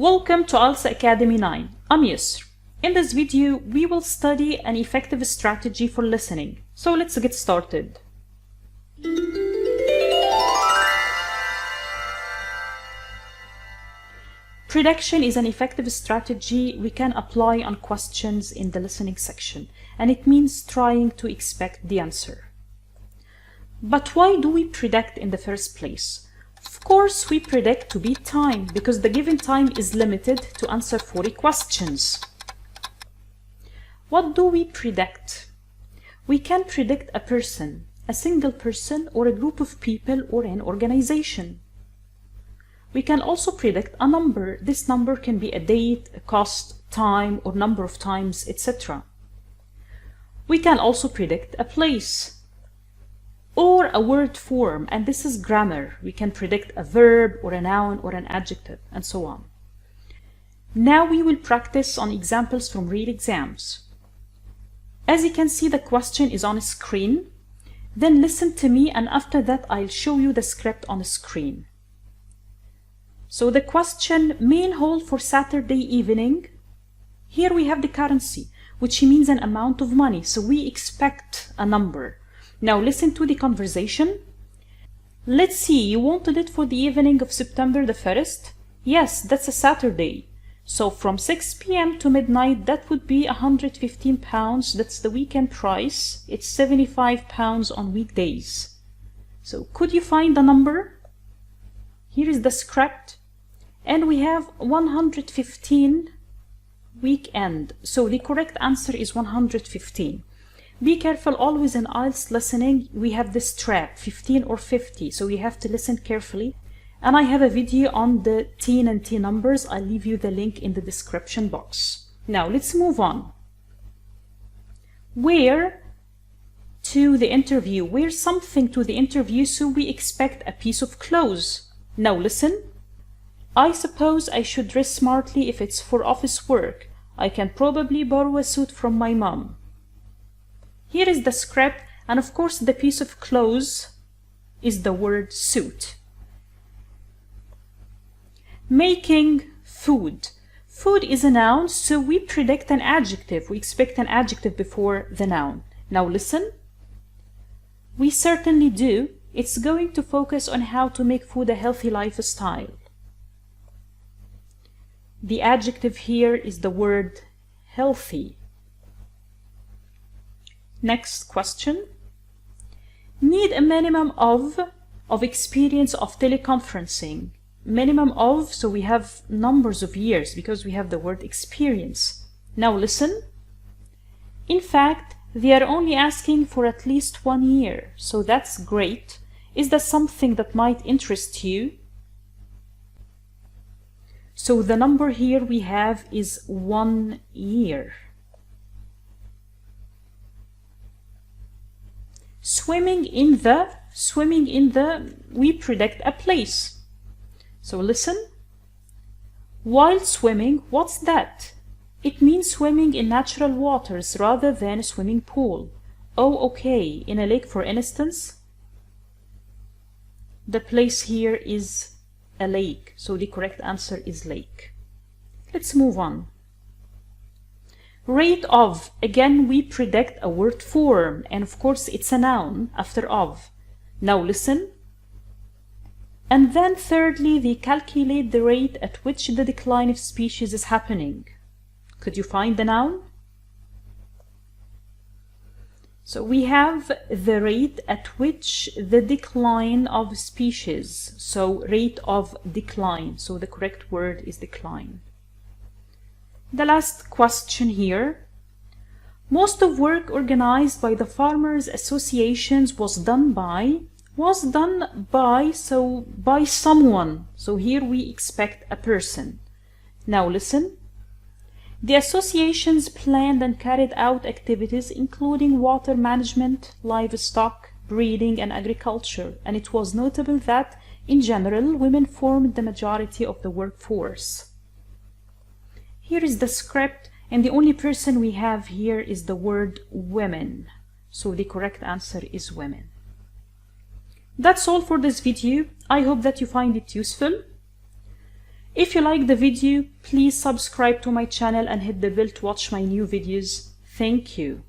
Welcome to IELTS Academy 9. I'm Yusr. In this video, we will study an effective strategy for listening. So let's get started. Prediction is an effective strategy we can apply on questions in the listening section, and it means trying to expect the answer. But why do we predict in the first place? Of course, we predict to beat time because the given time is limited to answer 40 questions. What do we predict? We can predict a person, a single person, or a group of people, or an organization. We can also predict a number. This number can be a date, a cost, time, or number of times, etc. We can also predict a place or a word form, and this is grammar. We can predict a verb or a noun or an adjective, and so on. Now we will practice on examples from real exams. As you can see, the question is on a screen. Then listen to me, and after that I'll show you the script on the screen. So the question, main hold for Saturday evening. Here we have the currency, which means an amount of money, so we expect a number. Now listen to the conversation. Let's see, you wanted it for the evening of September the 1st? Yes, that's a Saturday. So from 6 p.m. to midnight, that would be £115. That's the weekend price. It's £75 on weekdays. So could you find the number? Here is the script. And we have 115 weekend. So the correct answer is 115. Be careful, always in IELTS listening, we have this trap, 15 or 50, so you have to listen carefully. And I have a video on the teen and T numbers. I'll leave you the link in the description box. Now let's move on. Wear to the interview. Wear something to the interview, so we expect a piece of clothes. Now listen. I suppose I should dress smartly if it's for office work. I can probably borrow a suit from my mom. Here is the script, and of course the piece of clothes is the word suit. Making food. Food is a noun, so we predict an adjective. We expect an adjective before the noun. Now listen. We certainly do. It's going to focus on how to make food a healthy lifestyle. The adjective here is the word healthy. Next question. Need a minimum of experience of teleconferencing. Minimum of, so we have numbers of years because we have the word experience. Now listen. In fact, they are only asking for at least 1 year, so that's great. Is that something that might interest you? So the number here we have is 1 year. Swimming in the, we predict a place. So listen. While swimming, what's that? It means swimming in natural waters rather than a swimming pool. Oh, okay. In a lake, for instance. The place here is a lake, so the correct answer is lake. Let's move on. Rate of, again we predict a word form, and of course it's a noun after of. Now listen. And then thirdly, they calculate the rate at which the decline of species is happening. Could you find the noun? So we have the rate at which the decline of species. So rate of decline. So the correct word is decline. The last question here. Most of work organized by the farmers' associations was done by, so by someone. So here we expect a person. Now listen. The associations planned and carried out activities including water management, livestock, breeding, and agriculture, and it was notable that, in general, women formed the majority of the workforce. Here is the script, and the only person we have here is the word women. So the correct answer is women. That's all for this video. I hope that you find it useful. If you like the video, please subscribe to my channel and hit the bell to watch my new videos. Thank you.